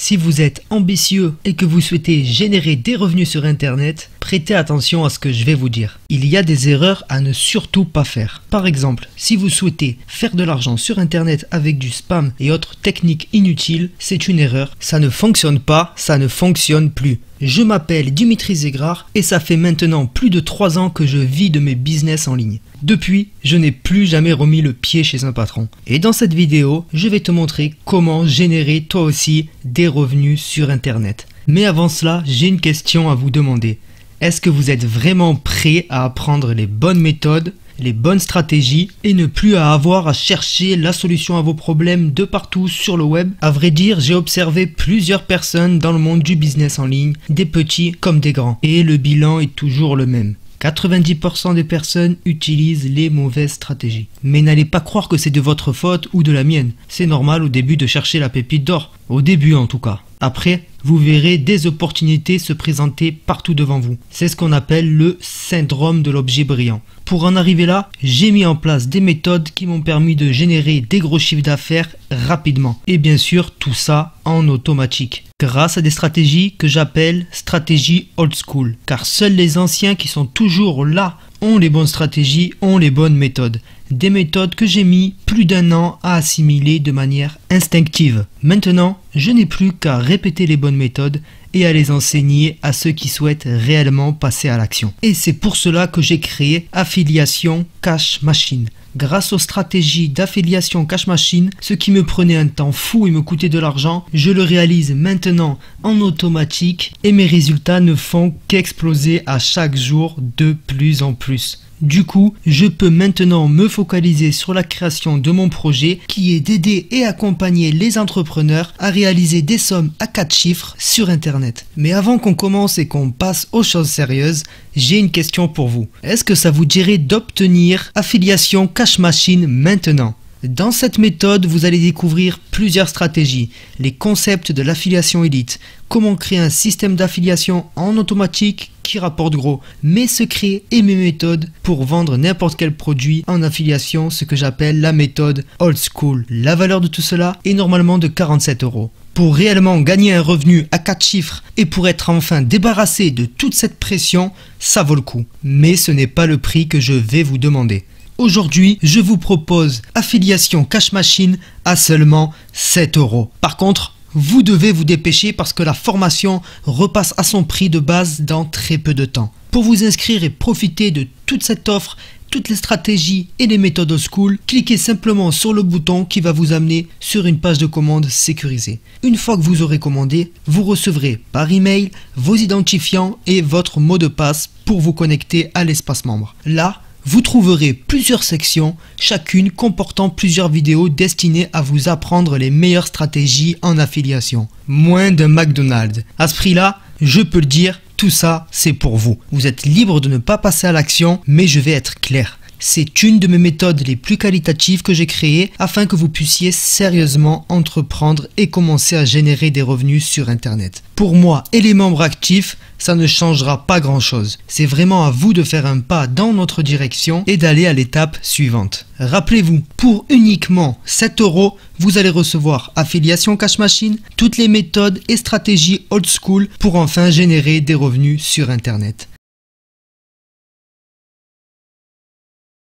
Si vous êtes ambitieux et que vous souhaitez générer des revenus sur Internet, prêtez attention à ce que je vais vous dire. Il y a des erreurs à ne surtout pas faire. Par exemple, si vous souhaitez faire de l'argent sur Internet avec du spam et autres techniques inutiles, c'est une erreur. Ça ne fonctionne pas, ça ne fonctionne plus. Je m'appelle Dimitri Zegrar et ça fait maintenant plus de 3 ans que je vis de mes business en ligne. Depuis, je n'ai plus jamais remis le pied chez un patron. Et dans cette vidéo, je vais te montrer comment générer toi aussi des revenus sur Internet. Mais avant cela, j'ai une question à vous demander. Est-ce que vous êtes vraiment prêt à apprendre les bonnes méthodes, les bonnes stratégies et ne plus à avoir à chercher la solution à vos problèmes de partout sur le web? À vrai dire, j'ai observé plusieurs personnes dans le monde du business en ligne, des petits comme des grands, et le bilan est toujours le même. 90% des personnes utilisent les mauvaises stratégies. Mais n'allez pas croire que c'est de votre faute ou de la mienne. C'est normal au début de chercher la pépite d'or. Au début en tout cas. Après, vous verrez des opportunités se présenter partout devant vous. C'est ce qu'on appelle le syndrome de l'objet brillant. Pour en arriver là, j'ai mis en place des méthodes qui m'ont permis de générer des gros chiffres d'affaires rapidement. Et bien sûr, tout ça en automatique. Grâce à des stratégies que j'appelle stratégies old school. Car seuls les anciens qui sont toujours là ont les bonnes stratégies, ont les bonnes méthodes. Des méthodes que j'ai mis plus d'1 an à assimiler de manière instinctive. Maintenant, je n'ai plus qu'à répéter les bonnes méthodes et à les enseigner à ceux qui souhaitent réellement passer à l'action. Et c'est pour cela que j'ai créé Affiliation Cash Machine. Grâce aux stratégies d'affiliation Cash Machine, ce qui me prenait un temps fou et me coûtait de l'argent, je le réalise maintenant en automatique et mes résultats ne font qu'exploser à chaque jour de plus en plus. Du coup, je peux maintenant me focaliser sur la création de mon projet qui est d'aider et accompagner les entrepreneurs à réaliser des sommes à 4 chiffres sur Internet. Mais avant qu'on commence et qu'on passe aux choses sérieuses, j'ai une question pour vous. Est-ce que ça vous dirait d'obtenir Affiliation Cash Machine maintenant ? Dans cette méthode, vous allez découvrir plusieurs stratégies, les concepts de l'affiliation élite, comment créer un système d'affiliation en automatique qui rapporte gros, mes secrets et mes méthodes pour vendre n'importe quel produit en affiliation, ce que j'appelle la méthode old school. La valeur de tout cela est normalement de 47 €. Pour réellement gagner un revenu à 4 chiffres et pour être enfin débarrassé de toute cette pression, ça vaut le coup. Mais ce n'est pas le prix que je vais vous demander. Aujourd'hui, je vous propose Affiliation Cash Machine à seulement 7 €. Par contre, vous devez vous dépêcher parce que la formation repasse à son prix de base dans très peu de temps. Pour vous inscrire et profiter de toute cette offre, toutes les stratégies et les méthodes old school, cliquez simplement sur le bouton qui va vous amener sur une page de commande sécurisée. Une fois que vous aurez commandé, vous recevrez par email vos identifiants et votre mot de passe pour vous connecter à l'espace membre. Là, vous trouverez plusieurs sections, chacune comportant plusieurs vidéos destinées à vous apprendre les meilleures stratégies en affiliation. Moins de McDonald's. À ce prix-là, je peux le dire, tout ça, c'est pour vous. Vous êtes libre de ne pas passer à l'action, mais je vais être clair. C'est une de mes méthodes les plus qualitatives que j'ai créées afin que vous puissiez sérieusement entreprendre et commencer à générer des revenus sur Internet. Pour moi et les membres actifs, ça ne changera pas grand chose. C'est vraiment à vous de faire un pas dans notre direction et d'aller à l'étape suivante. Rappelez-vous, pour uniquement 7 €, vous allez recevoir Affiliation Cash Machine, toutes les méthodes et stratégies old school pour enfin générer des revenus sur Internet.